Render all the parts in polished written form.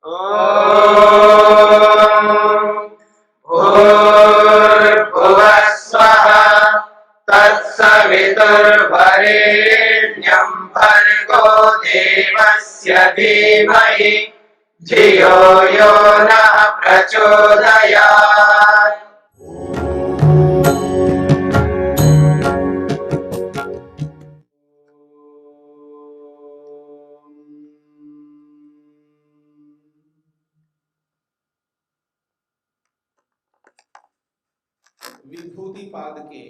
ॐ भूर्भुवः स्वः तत्सवितुर्वरेण्यं भर्गो देवस्य धीमहि धियो यो नः प्रचोदयात्। विभूतिपाद के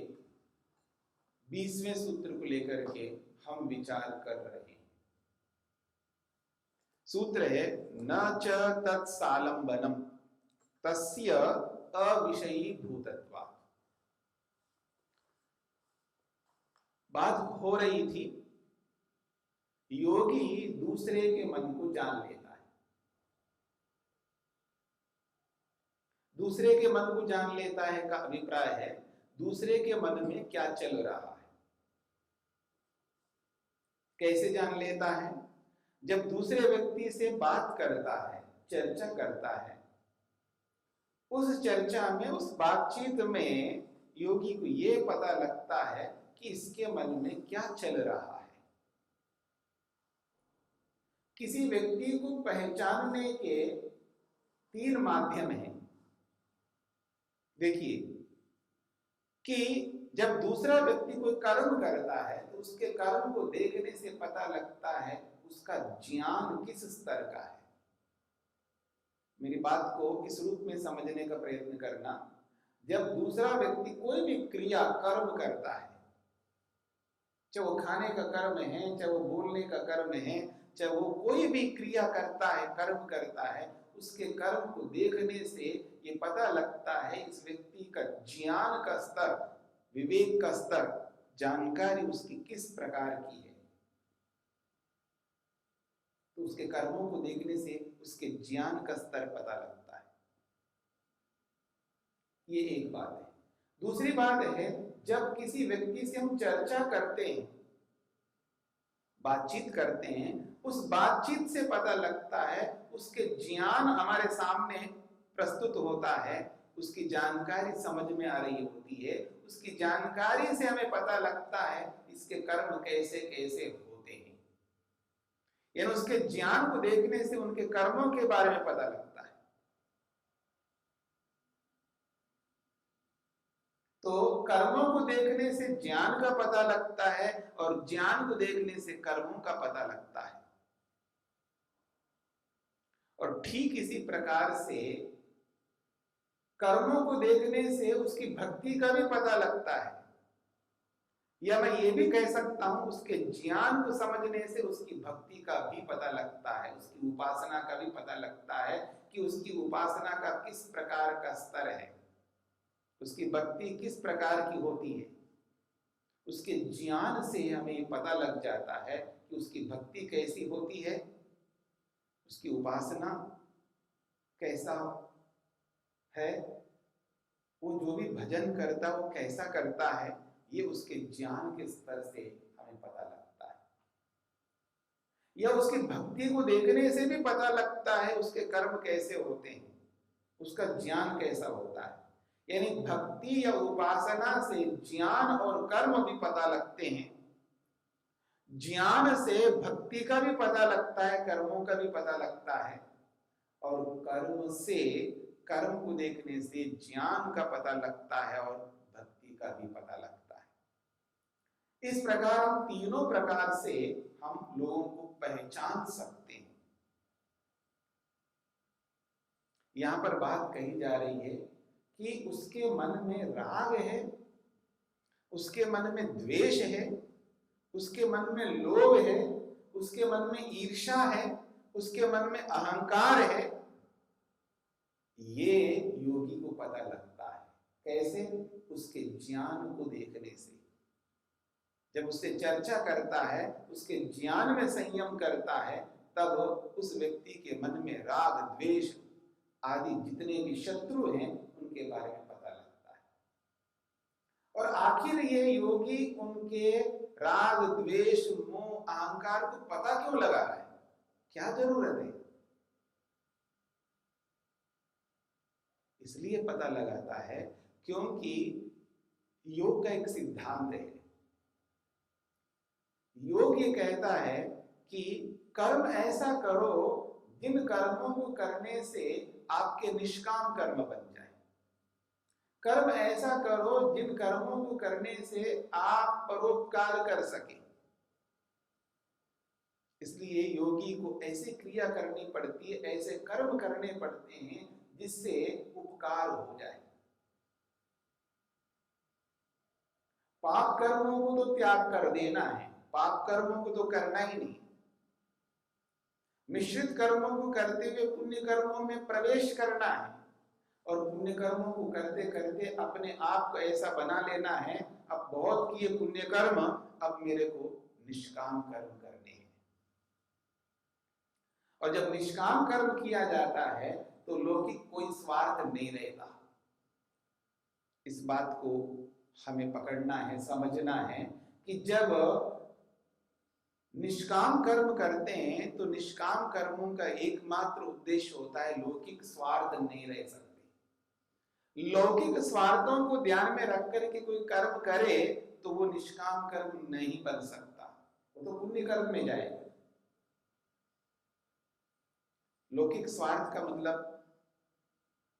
20वें सूत्र को लेकर के हम विचार कर रहे हैं। सूत्र है न च तत्सालंबनम तस्य अविषयी भूतत्वात्। बात हो रही थी योगी दूसरे के मन को जान लेता है। दूसरे के मन को जान लेता है का अभिप्राय है दूसरे के मन में क्या चल रहा है। कैसे जान लेता है? जब दूसरे व्यक्ति से बात करता है, चर्चा करता है, उस चर्चा में, उस बातचीत में योगी को यह पता लगता है कि इसके मन में क्या चल रहा है। किसी व्यक्ति को पहचानने के 3 माध्यम हैं। देखिए कि जब दूसरा व्यक्ति कोई कर्म करता है तो उसके कर्म को देखने से पता लगता है उसका ज्ञान किस स्तर का है। मेरी बात को इस रूप में समझने का प्रयत्न करना। जब दूसरा व्यक्ति कोई भी क्रिया कर्म करता है, चाहे वो खाने का कर्म है, चाहे वो बोलने का कर्म है, चाहे वो कोई भी क्रिया करता है, कर्म करता है, उसके कर्म को देखने से ये पता लगता है इस व्यक्ति का ज्ञान का स्तर, विवेक का स्तर, जानकारी उसकी किस प्रकार की है। तो उसके कर्मों को देखने से उसके ज्ञान का स्तर पता लगता है। ये एक बात है। दूसरी बात है जब किसी व्यक्ति से हम चर्चा करते हैं, बातचीत करते हैं, उस बातचीत से पता लगता है उसके ज्ञान हमारे सामने प्रस्तुत होता है, उसकी जानकारी समझ में आ रही होती है। उसकी जानकारी से हमें पता लगता है इसके कर्म कैसे कैसे होते हैं। यानी उसके ज्ञान को देखने से उनके कर्मों के बारे में पता लगता है। तो कर्मों को देखने से ज्ञान का पता लगता है और ज्ञान को देखने से कर्मों का पता लगता है। और ठीक इसी प्रकार से कर्मों को देखने से उसकी भक्ति का भी पता लगता है। या मैं ये भी कह सकता हूं उसके ज्ञान को समझने से उसकी भक्ति का भी पता लगता है, उसकी उपासना का भी पता लगता है कि उसकी उपासना का किस प्रकार का स्तर है, उसकी भक्ति किस प्रकार की होती है। उसके ज्ञान से हमें ये पता लग जाता है कि उसकी भक्ति कैसी होती है, उसकी उपासना कैसा है, वो जो भी भजन करता है वो कैसा करता है, ये उसके ज्ञान के स्तर से हमें पता लगता है। या उसकी भक्ति को देखने से भी पता लगता है उसके कर्म कैसे होते हैं, उसका ज्ञान कैसा होता है। यानी भक्ति या उपासना से ज्ञान और कर्म भी पता लगते हैं। ज्ञान से भक्ति का भी पता लगता है, कर्मों का भी पता लगता है, और कर्म से, कर्म को देखने से ज्ञान का पता लगता है और भक्ति का भी पता लगता है। इस प्रकार हम तीनों प्रकार से हम लोगों को पहचान सकते हैं। यहां पर बात कही जा रही है कि उसके मन में राग है, उसके मन में द्वेष है, उसके मन में लोभ है, उसके मन में ईर्ष्या है, उसके मन में अहंकार है। ये योगी को पता लगता है। कैसे? उसके ज्ञान को देखने से। जब उससे चर्चा करता है, उसके ज्ञान में संयम करता है, तब उस व्यक्ति के मन में राग द्वेष आदि जितने भी शत्रु हैं उनके बारे में पता लगता है। और आखिर ये योगी उनके राग द्वेष मोह अहंकार को पता क्यों लगा रहा है? क्या जरूरत है? इसलिए पता लगाता है क्योंकि योग का एक सिद्धांत है। योग ये कहता है कि कर्म ऐसा करो जिन कर्मों को करने से आपके निष्काम कर्म बन जाए। कर्म ऐसा करो जिन कर्मों को करने से आप परोपकार कर सके। इसलिए योगी को ऐसी क्रिया करनी पड़ती है, ऐसे कर्म करने पड़ते हैं जिससे उपकार हो जाए। पाप कर्मों को तो त्याग कर देना है, पाप कर्मों को तो करना ही नहीं। मिश्रित कर्मों को करते हुए पुण्य कर्मों में प्रवेश करना है, और पुण्य कर्मों को करते करते अपने आप को ऐसा बना लेना है, अब बहुत किए पुण्य कर्म, अब मेरे को निष्काम कर्म करने हैं। और जब निष्काम कर्म किया जाता है तो लौकिक कोई स्वार्थ नहीं रहता। इस बात को हमें पकड़ना है, समझना है कि जब निष्काम कर्म करते हैं तो निष्काम कर्मों का एकमात्र उद्देश्य होता है लौकिक स्वार्थ नहीं रह सकते। लौकिक स्वार्थों को ध्यान में रख करके कोई कर्म करे तो वो निष्काम कर्म नहीं बन सकता, वो तो पुण्य कर्म में जाएगा। लौकिक स्वार्थ का मतलब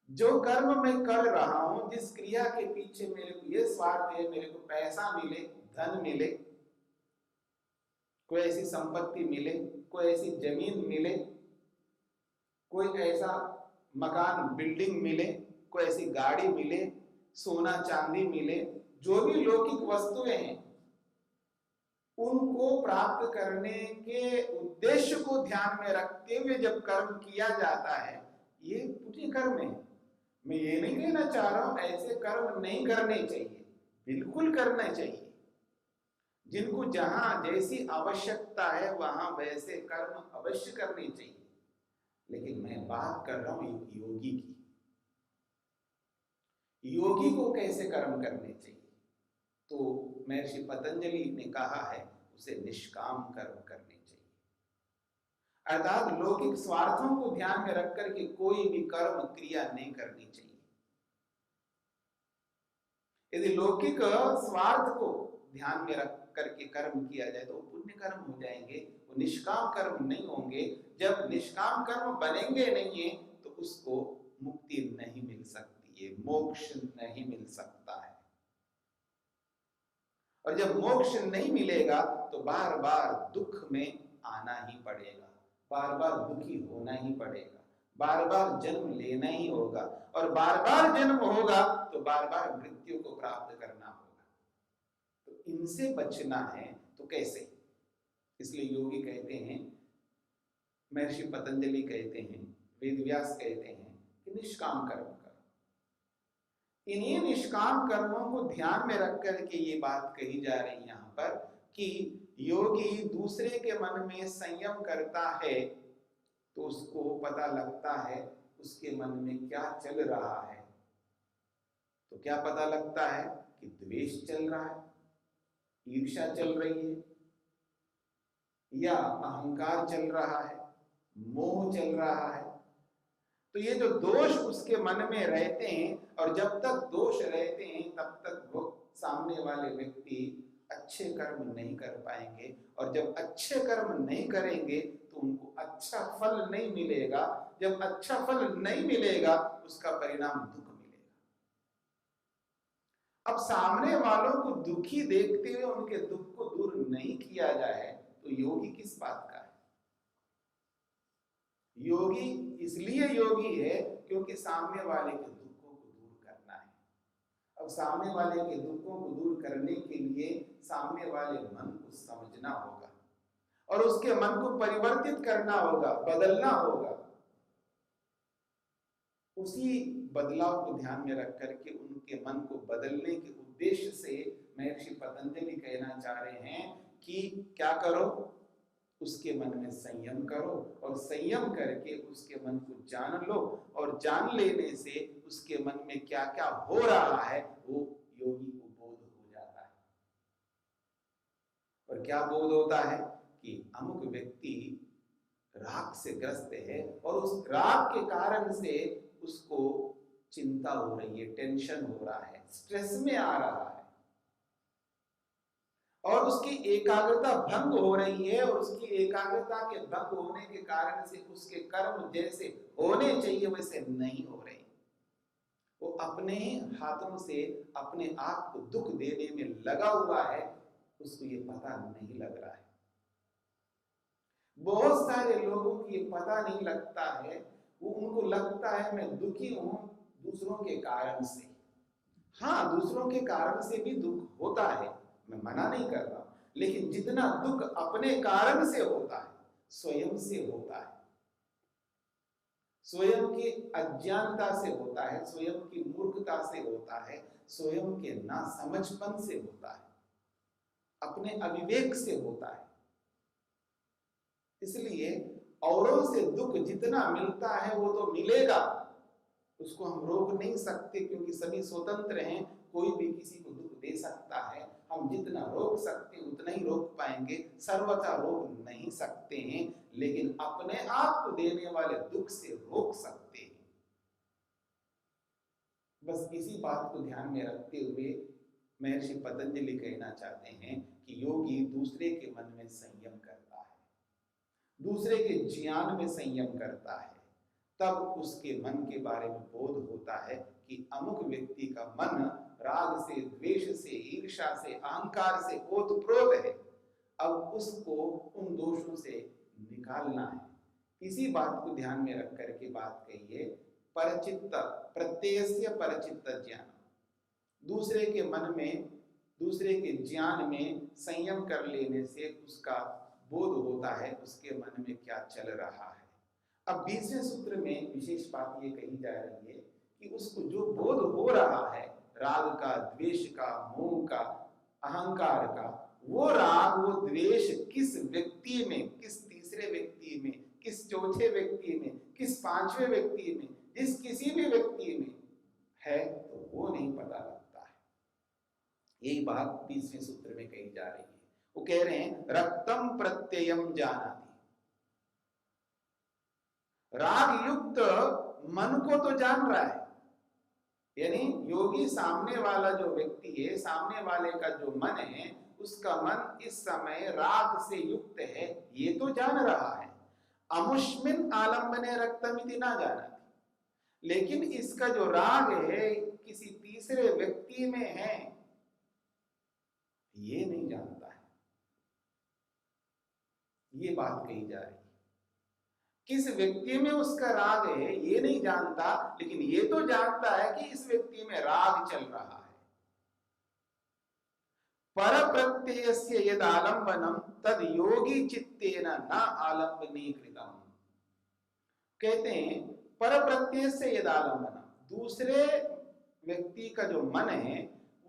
जो कर्म मैं कर रहा हूं, जिस क्रिया के पीछे मेरे को ये स्वार्थ है, मेरे को पैसा मिले, धन मिले, कोई ऐसी संपत्ति मिले, कोई ऐसी जमीन मिले, कोई ऐसा मकान बिल्डिंग मिले, कोई ऐसी गाड़ी मिले, सोना चांदी मिले, जो भी लौकिक वस्तुएं हैं उनको प्राप्त करने के उद्देश्य को ध्यान में रखते हुए जब कर्म किया जाता है, ये पुण्य कर्म है। मैं ये नहीं कहना चाह रहा हूं ऐसे कर्म नहीं करने चाहिए, बिल्कुल करना चाहिए। जिनको जहां जैसी आवश्यकता है वहां वैसे कर्म अवश्य करने चाहिए, लेकिन मैं बात कर रहा हूं योगी की। योगी को कैसे कर्म करने चाहिए? तो महर्षि पतंजलि ने कहा है उसे निष्काम कर्म करने चाहिए, अर्थात लौकिक स्वार्थों को ध्यान में रख करके कोई भी कर्म क्रिया नहीं करनी चाहिए। यदि लौकिक स्वार्थ को ध्यान में रख करके कर्म किया जाए तो पुण्य कर्म हो जाएंगे, वो निष्काम कर्म नहीं होंगे। जब निष्काम कर्म बनेंगे नहीं है तो उसको मुक्ति नहीं मिल सकती है, मोक्ष नहीं मिल सकता है। और जब मोक्ष नहीं मिलेगा तो बार बार दुख में आना ही पड़ेगा, बार बार दुखी होना ही पड़ेगा, बार बार जन्म लेना ही होगा, और बार बार जन्म होगा तो बार बार मृत्यु को प्राप्त करना होगा। तो इनसे बचना है तो कैसे? इसलिए योगी कहते हैं, महर्षि पतंजलि कहते हैं, वेदव्यास कहते हैं कि निष्काम कर्म करो। इन्हीं निष्काम कर्मों को ध्यान में रख करके ये बात कही जा रही है यहाँ पर कि योगी दूसरे के मन में संयम करता है तो उसको पता लगता है उसके मन में क्या चल रहा है। तो क्या पता लगता है कि द्वेष चल रहा है, ईर्ष्या चल रही है, या अहंकार चल रहा है, मोह चल रहा है। तो ये जो दोष उसके मन में रहते हैं, और जब तक दोष रहते हैं तब तक वो सामने वाले व्यक्ति अच्छे कर्म नहीं कर पाएंगे, और जब अच्छे कर्म नहीं करेंगे तो उनको अच्छा फल नहीं मिलेगा। जब अच्छा फल नहीं मिलेगा उसका परिणाम दुख मिलेगा। अब सामने वालों को दुखी देखते हुए उनके दुख को दूर नहीं किया जाए तो योगी किस बात का है? योगी इसलिए योगी है क्योंकि सामने वाले के दुखों को दूर करना है। अब सामने वाले के दुखों को दूर करने के लिए सामने वाले मन को समझना होगा और उसके मन को परिवर्तित करना होगा, बदलना होगा। उसी बदलाव को ध्यान में रख करके उनके मन को बदलने के उद्देश्य से महर्षि पतंजलि कहना चाह रहे हैं कि क्या करो, उसके मन में संयम करो, और संयम करके उसके मन को जान लो, और जान लेने से उसके मन में क्या क्या हो रहा है वो योगी को बोध हो जाता है। और क्या बोध होता है कि अमुक व्यक्ति राग से ग्रस्त है और उस राग के कारण से उसको चिंता हो रही है, टेंशन हो रहा है, स्ट्रेस में आ रहा है और उसकी एकाग्रता भंग हो रही है और उसकी एकाग्रता के भंग होने के कारण से उसके कर्म जैसे होने चाहिए वैसे नहीं हो रहे, वो अपने हाथों से अपने आप को दुख देने में लगा हुआ है, उसको ये पता नहीं लग रहा है। बहुत सारे लोगों को ये पता नहीं लगता है, वो उनको लगता है मैं दुखी हूं दूसरों के कारण से। हाँ, दूसरों के कारण से भी दुख होता है, मैं मना नहीं कर रहा, लेकिन जितना दुख अपने कारण से होता है, स्वयं से होता है, स्वयं की अज्ञानता से होता है, स्वयं की मूर्खता से होता है, स्वयं के नासमझपन से होता है, अपने अविवेक से होता है। इसलिए औरों से दुख जितना मिलता है वो तो मिलेगा, उसको हम रोक नहीं सकते क्योंकि सभी स्वतंत्र हैं, कोई भी किसी को दुख दे सकता है। हम जितना रोक सकते हैं उतना ही रोक पाएंगे, सर्वथा रोक नहीं सकते हैं, लेकिन अपने आप को देने वाले दुख से रोक सकते हैं। बस इसी बात को ध्यान में रखते हुए महर्षि पतंजलि कहना चाहते हैं कि योगी दूसरे के मन में संयम करता है, दूसरे के ज्ञान में संयम करता है, तब उसके मन के बारे में बोध होता है कि अमुक व्यक्ति का मन राग से, द्वेष से, ईर्ष्या से, अहंकार से ओतप्रोत है, अब उसको उन दोषों से निकालना है। इसी बात को ध्यान में रख करके बात कहिए, परचित्त प्रत्ययस्य परचित्त ज्ञान, दूसरे के मन में, दूसरे के ज्ञान में संयम कर लेने से उसका बोध होता है उसके मन में क्या चल रहा है। अब 20वें सूत्र में विशेष बात ये कही जा रही है कि उसको जो बोध हो रहा है राग का, द्वेष का, मोह का, अहंकार का, वो राग वो द्वेष किस व्यक्ति में, किस तीसरे व्यक्ति में, किस चौथे व्यक्ति में, किस पांचवें व्यक्ति में, जिस किसी भी व्यक्ति में है तो वो नहीं पता लगता है। यही बात 20वें सूत्र में कही जा रही है। वो कह रहे हैं रक्तम प्रत्ययम जानाति, राग युक्त मन को तो जान रहा है, यानी योगी सामने वाला जो व्यक्ति है, सामने वाले का जो मन है, उसका मन इस समय राग से युक्त है, ये तो जान रहा है। अमुष्मिन आलम्बने रक्तमिति ना जाना, लेकिन इसका जो राग है किसी तीसरे व्यक्ति में है ये नहीं जानता है। ये बात कही जा रही है, किस व्यक्ति में उसका राग है ये नहीं जानता, लेकिन ये तो जानता है कि इस व्यक्ति में राग चल रहा है। पर प्रत्ययस्य यद आलंबनम तद योगी चित्तेन न आलंबनीकृतम। कहते हैं पर प्रत्यय से यद आलंबनम, दूसरे व्यक्ति का जो मन है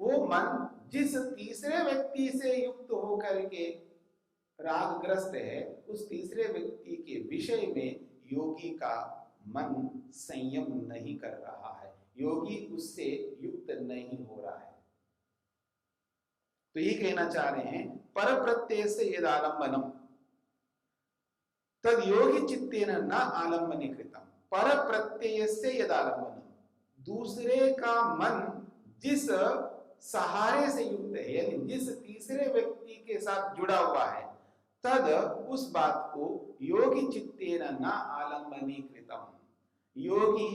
वो मन जिस तीसरे व्यक्ति से युक्त होकर के रागग्रस्त है, उस तीसरे व्यक्ति के विषय में योगी का मन संयम नहीं कर रहा है, योगी उससे युक्त नहीं हो रहा है। तो ये कहना चाह रहे हैं पर प्रत्यय से यद आलंबनम तद योगी चित्तेन न आलंबनीकृतम। पर प्रत्यय से यद आलंबनम, दूसरे का मन जिस सहारे से युक्त है, यानी जिस तीसरे व्यक्ति के साथ जुड़ा हुआ है, तद उस बात को योगी चित्तेन न आलंबनीकृतम, योगी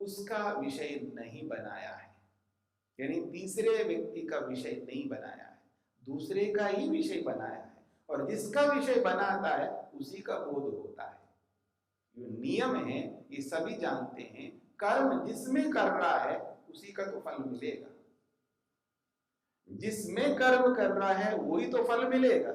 उसका विषय नहीं बनाया है, यानी तीसरे व्यक्ति का विषय नहीं बनाया है, दूसरे का ही विषय बनाया है, और जिसका विषय बनाता है उसी का बोध होता है। जो नियम है ये सभी जानते हैं, कर्म जिसमें कर रहा है उसी का तो फल मिलेगा, जिसमें कर्म कर रहा है वही तो फल मिलेगा,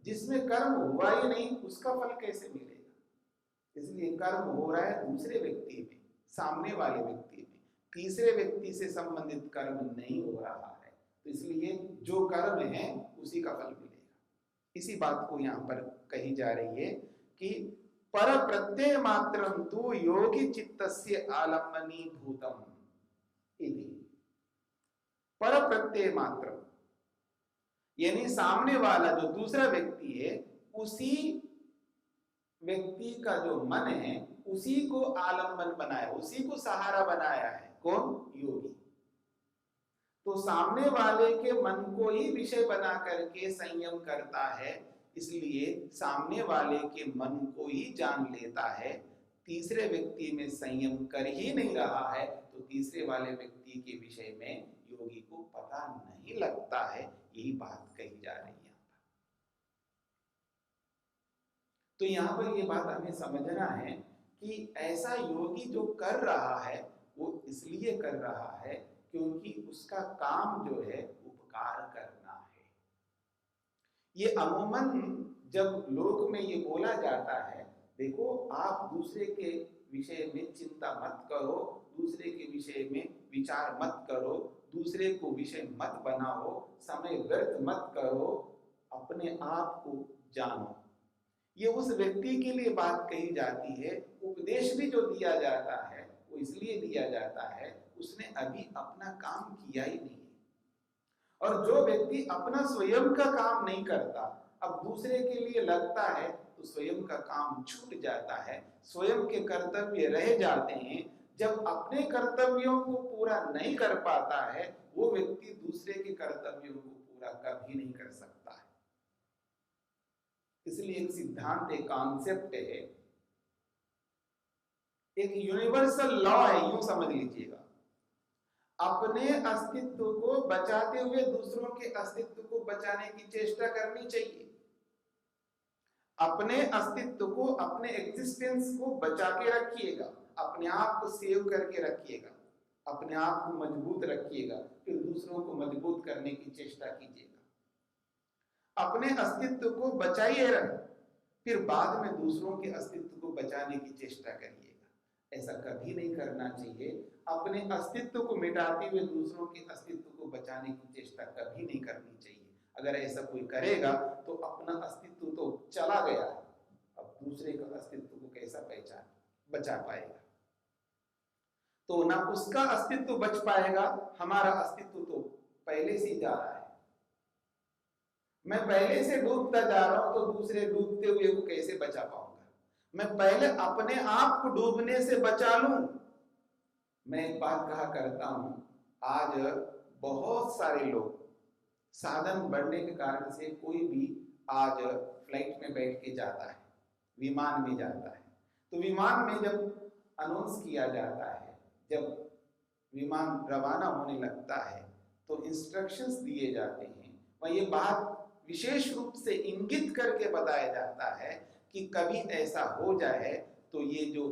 जिसमें कर्म हुआ ही नहीं उसका फल कैसे मिलेगा। इसलिए कर्म हो रहा है दूसरे व्यक्ति में, सामने वाले व्यक्ति में, तीसरे व्यक्ति से संबंधित कर्म नहीं हो रहा है, तो इसलिए जो कर्म है उसी का फल मिलेगा। इसी बात को यहाँ पर कही जा रही है कि पर प्रत्यय मात्रम तु योगी चित्तस्य आलम्बनी भूतम इति। पर प्रत्यय मात्र यानी सामने वाला जो दूसरा व्यक्ति है उसी व्यक्ति का जो मन है उसी को आलंबन बनाया, उसी को सहारा बनाया है। कौन? योगी। तो सामने वाले के मन को ही विषय बना करके संयम करता है, इसलिए सामने वाले के मन को ही जान लेता है। तीसरे व्यक्ति में संयम कर ही नहीं रहा है, तो तीसरे वाले व्यक्ति के विषय में योगी को पता नहीं लगता है। यही बात कही जा रही है। तो यहाँ पर ये बात हमें समझना है कि ऐसा योगी जो कर रहा है वो इसलिए कर रहा है क्योंकि उसका काम जो है उपकार करना है। ये अमूमन जब लोक में ये बोला जाता है, देखो आप दूसरे के विषय में चिंता मत करो, दूसरे के विषय में विचार मत करो, दूसरे को विषय मत बनाओ, समय व्यर्थ मत करो, अपने आप को जानो। ये उस व्यक्ति के लिए बात कही जाती है। उपदेश भी जो दिया जाता है वो इसलिए दिया जाता है, उसने अभी अपना काम किया ही नहीं है। और जो व्यक्ति अपना स्वयं का काम नहीं करता, अब दूसरे के लिए लगता है, तो स्वयं का काम छूट जाता है, स्वयं के कर्तव्य रह जाते हैं। जब अपने कर्तव्यों को पूरा नहीं कर पाता है, वो व्यक्ति दूसरे के कर्तव्यों को पूरा कभी नहीं कर सकता है। इसलिए एक सिद्धांत, एक कॉन्सेप्ट है, एक यूनिवर्सल लॉ है, यूं समझ लीजिएगा। अपने अस्तित्व को बचाते हुए दूसरों के अस्तित्व को बचाने की चेष्टा करनी चाहिए। अपने अस्तित्व को, अपने एग्जिस्टेंस को बचा के रखिएगा, अपने आप को सेव करके रखिएगा, अपने आप को मजबूत रखिएगा, फिर दूसरों को मजबूत करने की चेष्टा कीजिएगा। अपने अस्तित्व को बचाइए रख, फिर बाद में दूसरों के अस्तित्व को बचाने की चेष्टा करिएगा। ऐसा कभी नहीं करना चाहिए। अपने अस्तित्व को मिटाते हुए दूसरों के अस्तित्व को बचाने की चेष्टा कभी नहीं करनी चाहिए। अगर ऐसा कोई करेगा तो अपना अस्तित्व तो चला गया है, अब दूसरे का अस्तित्व को कैसा बचा पाएगा? तो ना उसका अस्तित्व बच पाएगा, हमारा अस्तित्व तो पहले से ही जा रहा है। मैं पहले से डूबता जा रहा हूं, तो दूसरे डूबते हुए को कैसे बचा पाऊंगा? मैं पहले अपने आप को डूबने से बचा लूं। मैं एक बात कहा करता हूं, आज बहुत सारे लोग साधन बढ़ने के कारण से कोई भी आज फ्लाइट में बैठ के जाता है, विमान में जाता है, तो विमान में जब अनाउंस किया जाता है, जब विमान रवाना होने लगता है, तो इंस्ट्रक्शंस दिए जाते हैं। वह ये बात विशेष रूप से इंगित करके बताया जाता है कि कभी ऐसा हो जाए तो ये जो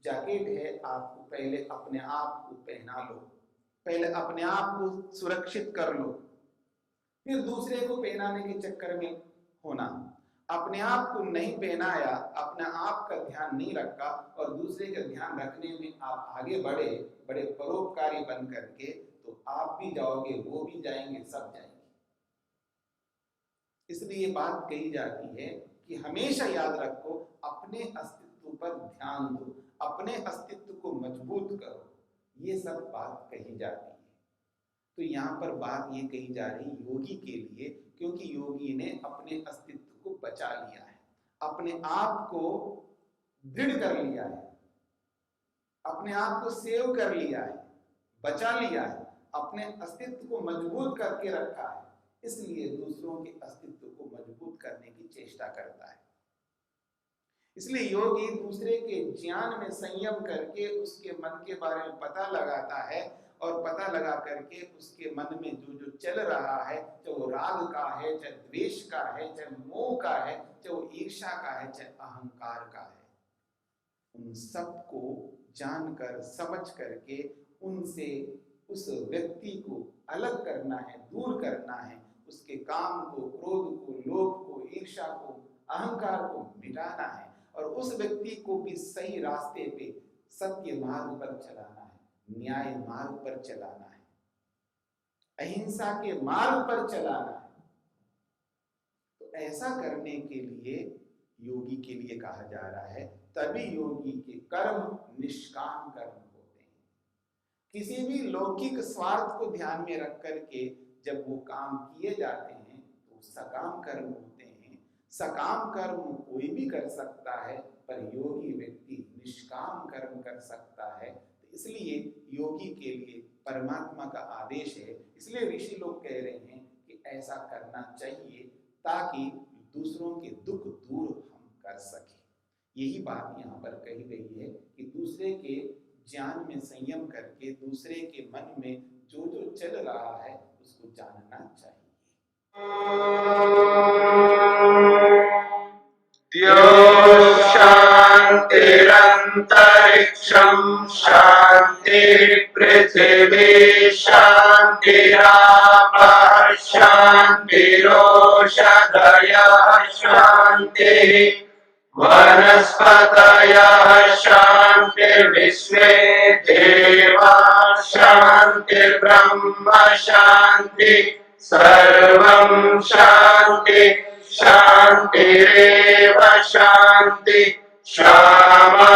जैकेट है आपको पहले अपने आप को पहना लो, पहले अपने आप को सुरक्षित कर लो, फिर दूसरे को पहनाने के चक्कर में होना। अपने आप को नहीं पहनाया, अपने आप का ध्यान नहीं रखा और दूसरे का ध्यान रखने में आप आगे बढ़े, बड़े परोपकारी बन करके, तो आप भी जाओगे, वो भी जाएंगे, सब जाएंगे। इसलिए बात कही जाती है कि हमेशा याद रखो, अपने अस्तित्व पर ध्यान दो, अपने अस्तित्व को मजबूत करो, ये सब बात कही जाती है। तो यहाँ पर बात ये कही जा रही योगी के लिए, क्योंकि योगी ने अपने अस्तित्व को बचा लिया है, अपने आप को दृढ़ कर लिया है, अपने आप को सेव कर लिया है, बचा लिया है, अपने अस्तित्व को मजबूत करके रखा है, इसलिए दूसरों के अस्तित्व को मजबूत करने की चेष्टा करता है। इसलिए योगी दूसरे के ज्ञान में संयम करके उसके मन के बारे में पता लगाता है और पता लगा करके उसके मन में जो जो चल रहा है, चाहे वो राग का है, चाहे द्वेष का है, चाहे मोह का है, चाहे वो ईर्ष्या का है, चाहे अहंकार का है, उन सबको जानकर समझ करके उनसे उस व्यक्ति को अलग करना है, दूर करना है, उसके काम को, क्रोध को, लोभ को, ईर्ष्या को, अहंकार को मिटाना है और उस व्यक्ति को भी सही रास्ते पे, सत्य मार्ग पर चलाना है, न्याय मार्ग पर चलाना है, अहिंसा के मार्ग पर चलाना है। तो ऐसा करने के लिए योगी के लिए कहा जा रहा है, तभी योगी के कर्म निष्काम कर्म होते हैं। किसी भी लौकिक स्वार्थ को ध्यान में रख करके जब वो काम किए जाते हैं तो सकाम कर्म होते हैं। सकाम कर्म कोई भी कर सकता है, पर योगी व्यक्ति निष्काम कर्म कर सकता है। तो इसलिए योगी के लिए परमात्मा का आदेश है, इसलिए ऋषि लोग कह रहे हैं कि ऐसा करना चाहिए ताकि दूसरों के दुख दूर हम कर सकें। यही बात यहाँ पर कही गई है कि दूसरे के ज्ञान में संयम करके दूसरे के मन में जो जो चल रहा है उसको जानना चाहिए। शान्तिरन्तरिक्षं शान्तिः पृथिवी शान्तिरापः शान्तिरोषधयः शान्तिः वनस्पतयः शान्तिर्विश्वे देवाः शान्तिर्ब्रह्म शान्तिः सर्वं शान्तिः शान्तिरेव शान्ति क्षमा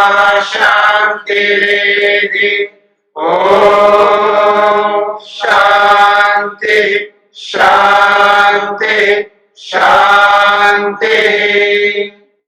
शान्तिरेधि ॐ शान्ति शान्ति शान्ति।